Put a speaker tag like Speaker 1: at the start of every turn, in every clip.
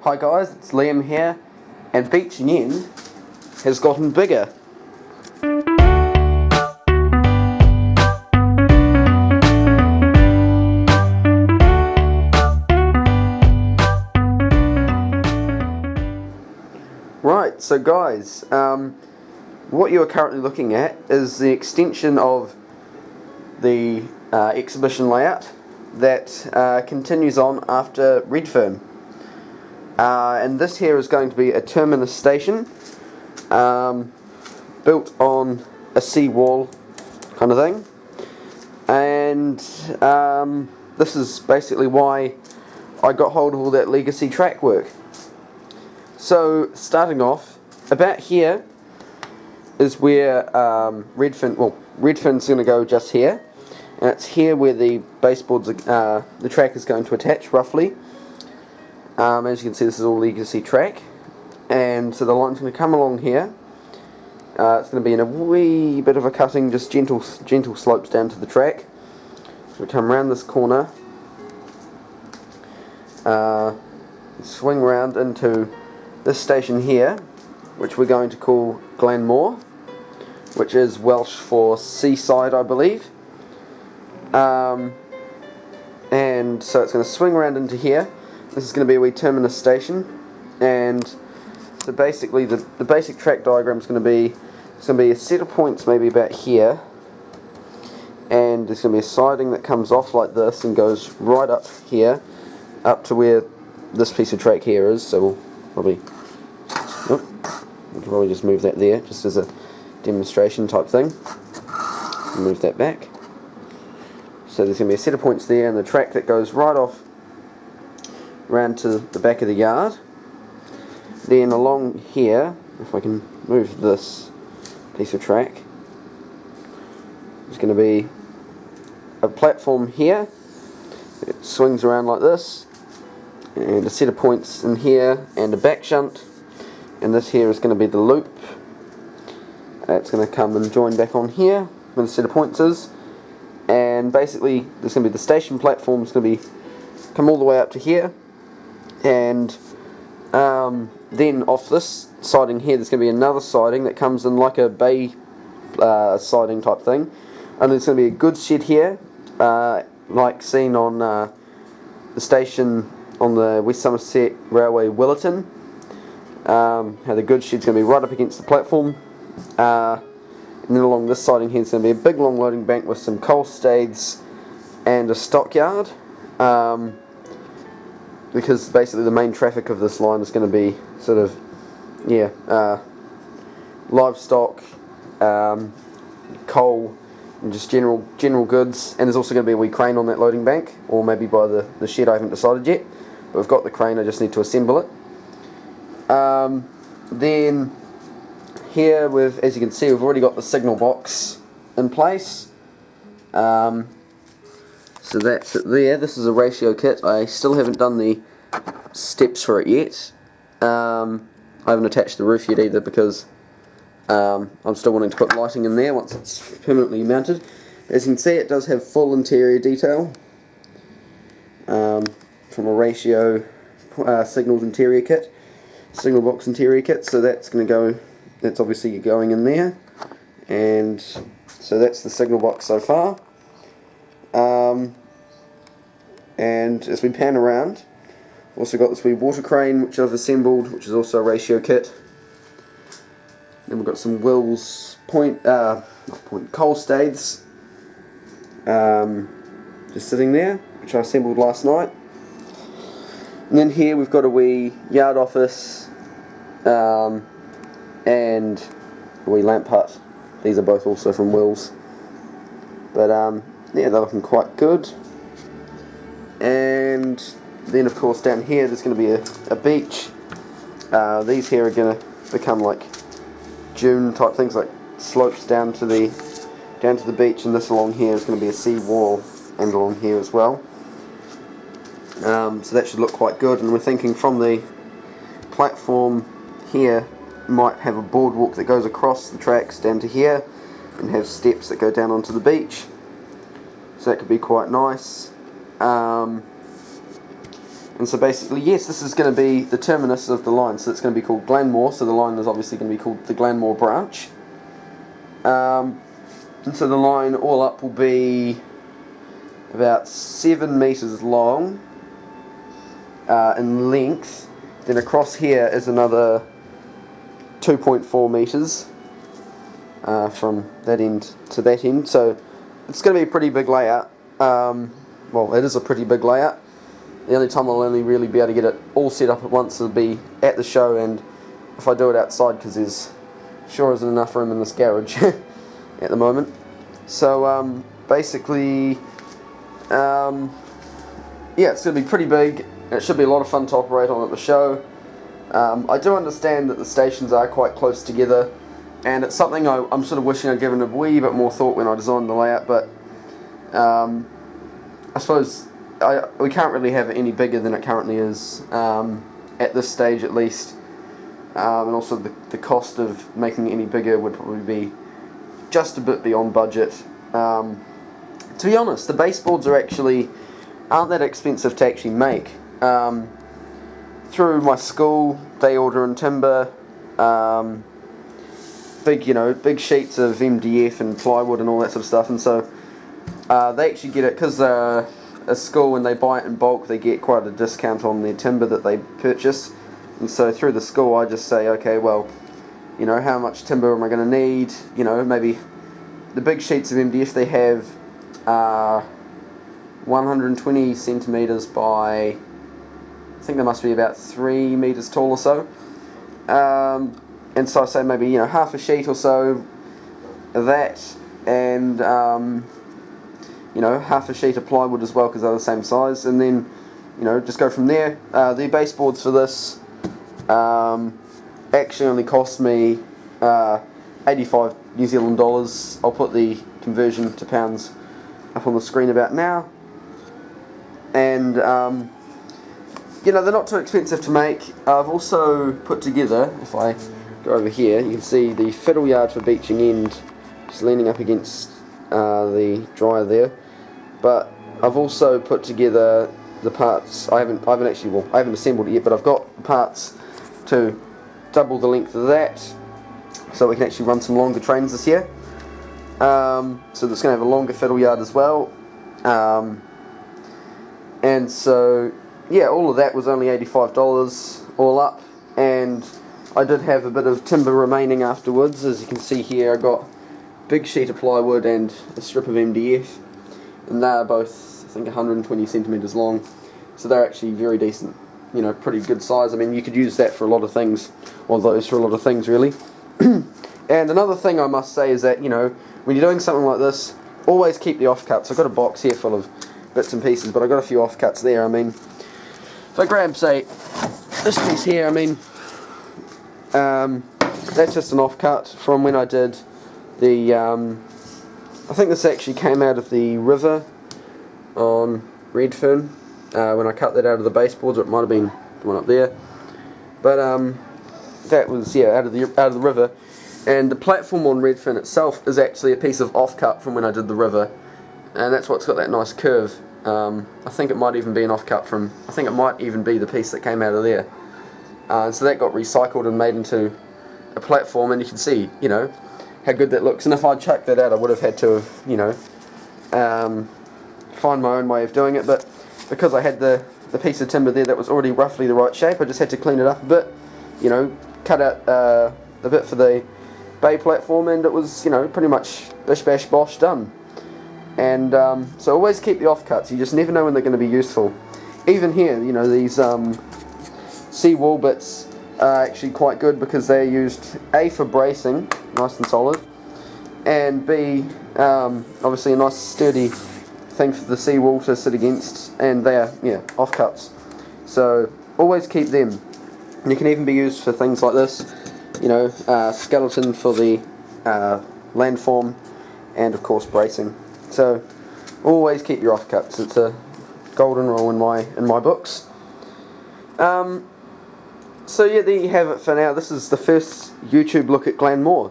Speaker 1: Hi guys, it's Liam here, and Beach Nyen has gotten bigger. Right, so guys, what you are currently looking at is the extension of the exhibition layout that continues on after Redfern. And this here is going to be a terminus station built on a seawall kind of thing, and this is basically why I got hold of all that legacy track work. So starting off, about here is where Redfern's going to go just here, and it's here where the baseboards, the track is going to attach roughly. As you can see, this is all legacy track, and so the line's going to come along here. It's going to be in a wee bit of a cutting, just gentle slopes down to the track. So we come around this corner, swing round into this station here, which we're going to call Glanmor, which is Welsh for seaside, I believe. And so it's going to swing around into here. This is going to be a wee terminus station, and so basically the basic track diagram is going to be, it's going to be a set of points maybe about here, and there's going to be a siding that comes off like this and goes right up here, up to where this piece of track here is. So we'll probably just move that there, just as a demonstration type thing. Move that back. So there's going to be a set of points there, and the track that goes right off round to the back of the yard. Then along here, if I can move this piece of track, there's going to be a platform here. It swings around like this, and a set of points in here, and a back shunt, and this here is going to be the loop. It's going to come and join back on here where the set of points is, and basically there's going to be the station platform. It's going to be come all the way up to here, and then off this siding here there's going to be another siding that comes in like a bay siding type thing, and there's going to be a goods shed here, like seen on the station on the West Somerset Railway Willerton. How the goods shed's going to be right up against the platform, and then along this siding here there's going to be a big long loading bank with some coal staiths and a stockyard. Because basically the main traffic of this line is going to be sort of, livestock, coal, and just general goods. And there's also going to be a wee crane on that loading bank, or maybe by the shed. I haven't decided yet, but we've got the crane. I just need to assemble it. Then here, as you can see, we've already got the signal box in place. So that's it there. This is a ratio kit. I still haven't done the steps for it yet. I haven't attached the roof yet either, because I'm still wanting to put lighting in there once it's permanently mounted. As you can see, it does have full interior detail from a ratio signal box interior kit. So that's going to go. That's obviously going in there, and so that's the signal box so far. And as we pan around, we've also got this wee water crane which I've assembled, which is also a ratio kit. Then we've got some Will's coal staiths just sitting there, which I assembled last night. And then here we've got a wee yard office and a wee lamp hut. These are both also from Will's. But yeah, they're looking quite good. And then of course down here there's going to be a beach. These here are going to become like dune type things, like slopes down to the beach, and this along here is going to be a sea wall, and along here as well. So that should look quite good, and we're thinking from the platform here might have a boardwalk that goes across the tracks down to here, and have steps that go down onto the beach. So that could be quite nice. And so basically, yes, this is going to be the terminus of the line, so it's going to be called glanmor, so the line is obviously going to be called the glanmor branch. And so the line all up will be about 7 metres long in length. Then across here is another 2.4 metres from that end to that end. So it's going to be a pretty big layout. Well, it is a pretty big layout. The only time I'll only really be able to get it all set up at once will be at the show, and if I do it outside, because there's sure isn't enough room in this garage at the moment. So basically, yeah, it's going to be pretty big, and it should be a lot of fun to operate on at the show. I do understand that the stations are quite close together, and it's something I'm sort of wishing I'd given a wee bit more thought when I designed the layout, but I suppose we can't really have it any bigger than it currently is, at this stage at least, and also the cost of making it any bigger would probably be just a bit beyond budget. To be honest, the baseboards aren't that expensive to actually make. Through my school, they order in timber, big sheets of MDF and plywood and all that sort of stuff, and so they actually get it because they're a school and they buy it in bulk. They get quite a discount on their timber that they purchase, and so through the school I just say, okay, well, how much timber am I going to need? Maybe the big sheets of MDF they have 120 centimetres by, I think they must be about 3 metres tall or so, and so I say maybe half a sheet or so of that, and half a sheet of plywood as well, because they're the same size, and then just go from there. The baseboards for this actually only cost me 85 New Zealand dollars. I'll put the conversion to pounds up on the screen about now, and they're not too expensive to make. I've also put together, if I go over here, you can see the fiddle yard for beaching end just leaning up against the dryer there, but I've also put together the parts. I haven't assembled it yet, but I've got parts to double the length of that, so we can actually run some longer trains this year. So that's going to have a longer fiddle yard as well, and so yeah, all of that was only $85 all up, and I did have a bit of timber remaining afterwards. As you can see here, I got a big sheet of plywood and a strip of MDF, and they're both, I think, 120 centimetres long, so they're actually very decent, pretty good size. I mean, you could use that for a lot of things, or those for a lot of things really. And another thing I must say is that, when you're doing something like this, always keep the offcuts. I've got a box here full of bits and pieces, but I've got a few offcuts there. I mean, if I grab, say, this piece here, I mean, that's just an offcut from when I did the, I think this actually came out of the river on Redfern, when I cut that out of the baseboards, or it might have been the one up there, but that was, yeah, out of the river. And the platform on Redfern itself is actually a piece of offcut from when I did the river, and that's what's got that nice curve. I think it might even be an offcut from, I think it might even be the piece that came out of there. And so that got recycled and made into a platform, and you can see, how good that looks. And if I'd chucked that out, I would have had to have, find my own way of doing it, but because I had the piece of timber there that was already roughly the right shape, I just had to clean it up a bit, cut out a bit for the bay platform, and it was, pretty much bish bash bosh done. And so always keep the offcuts. You just never know when they're going to be useful. Even here, these seawall bits are actually quite good, because they're used A, for bracing, nice and solid, and B, obviously a nice sturdy thing for the seawall to sit against, and they're offcuts. So always keep them. And you can even be used for things like this, skeleton for the landform, and of course bracing. So always keep your offcuts. It's a golden rule in my books. So yeah, there you have it for now. This is the first YouTube look at Glanmor.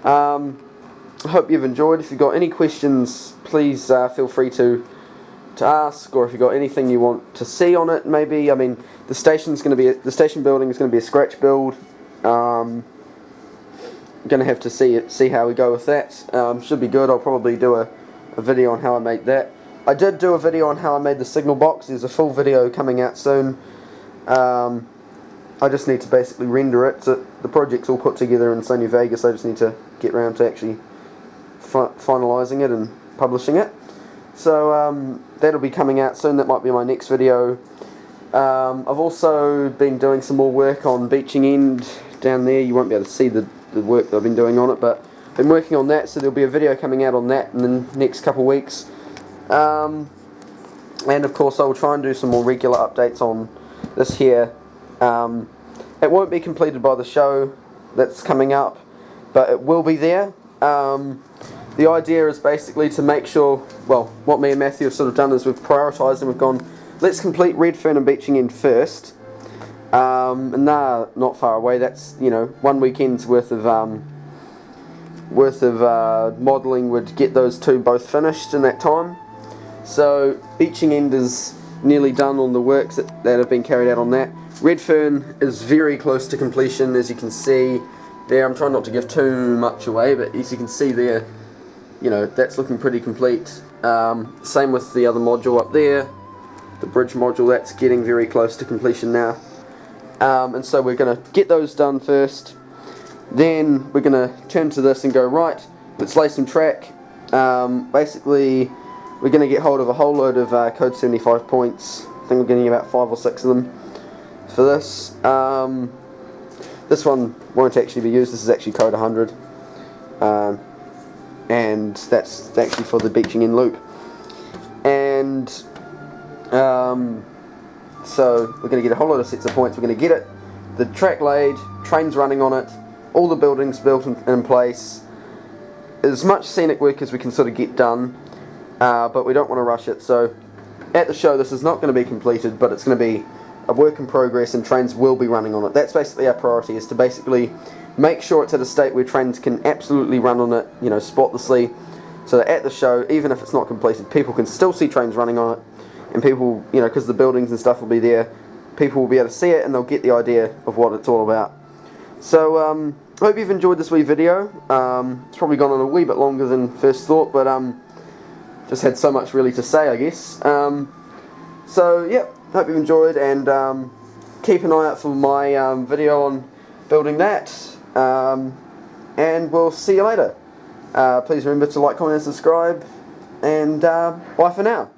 Speaker 1: I hope you've enjoyed. If you've got any questions, please feel free to to ask, or if you've got anything you want to see on it, maybe. I mean, the station building is going to be a scratch build. Going to have to see how we go with that. Should be good. I'll probably do a video on how I made that. I did do a video on how I made the signal box. There's a full video coming out soon. I just need to basically render it. So the project's all put together in Sony Vegas. I just need to get around to actually finalising it and publishing it. So that'll be coming out soon. That might be my next video. I've also been doing some more work on Beaching End down there. You won't be able to see the work that I've been doing on it, but I've been working on that, so there'll be a video coming out on that in the next couple of weeks. And of course I will try and do some more regular updates on this here. It won't be completed by the show that's coming up, but it will be there. The idea is basically to make sure, well, what me and Matthew have sort of done is we've prioritised and we've gone, let's complete Redfern and Beaching End first. And they're not far away. That's, you know, 1 weekend's worth of modelling would get those two both finished in that time. So Beaching End is nearly done on the works that have been carried out on that. Redfern is very close to completion, as you can see there. I'm trying not to give too much away, but as you can see there, you know, that's looking pretty complete. Same with the other module up there, the bridge module. That's getting very close to completion now. And so we're going to get those done first. Then we're going to turn to this and go, right, let's lay some track. Basically, we're going to get hold of a whole load of code 75 points. I think we're getting about 5 or 6 of them for this. This one won't actually be used. This is actually code 100. And that's actually for the Beaching End loop. And so we're going to get a whole lot of sets of points. We're going to get it, the track laid, trains running on it, all the buildings built in place, as much scenic work as we can sort of get done, but we don't want to rush it. So at the show this is not going to be completed, but it's going to be a work in progress and trains will be running on it. That's basically our priority, is to basically make sure it's at a state where trains can absolutely run on it, you know, spotlessly, so that at the show, even if it's not completed, people can still see trains running on it, and people, you know, because the buildings and stuff will be there, people will be able to see it and they'll get the idea of what it's all about. So I hope you've enjoyed this wee video. It's probably gone on a wee bit longer than first thought, but just had so much really to say, I guess. So yeah, hope you've enjoyed, and keep an eye out for my video on building that, and we'll see you later. Please remember to like, comment and subscribe, and bye for now.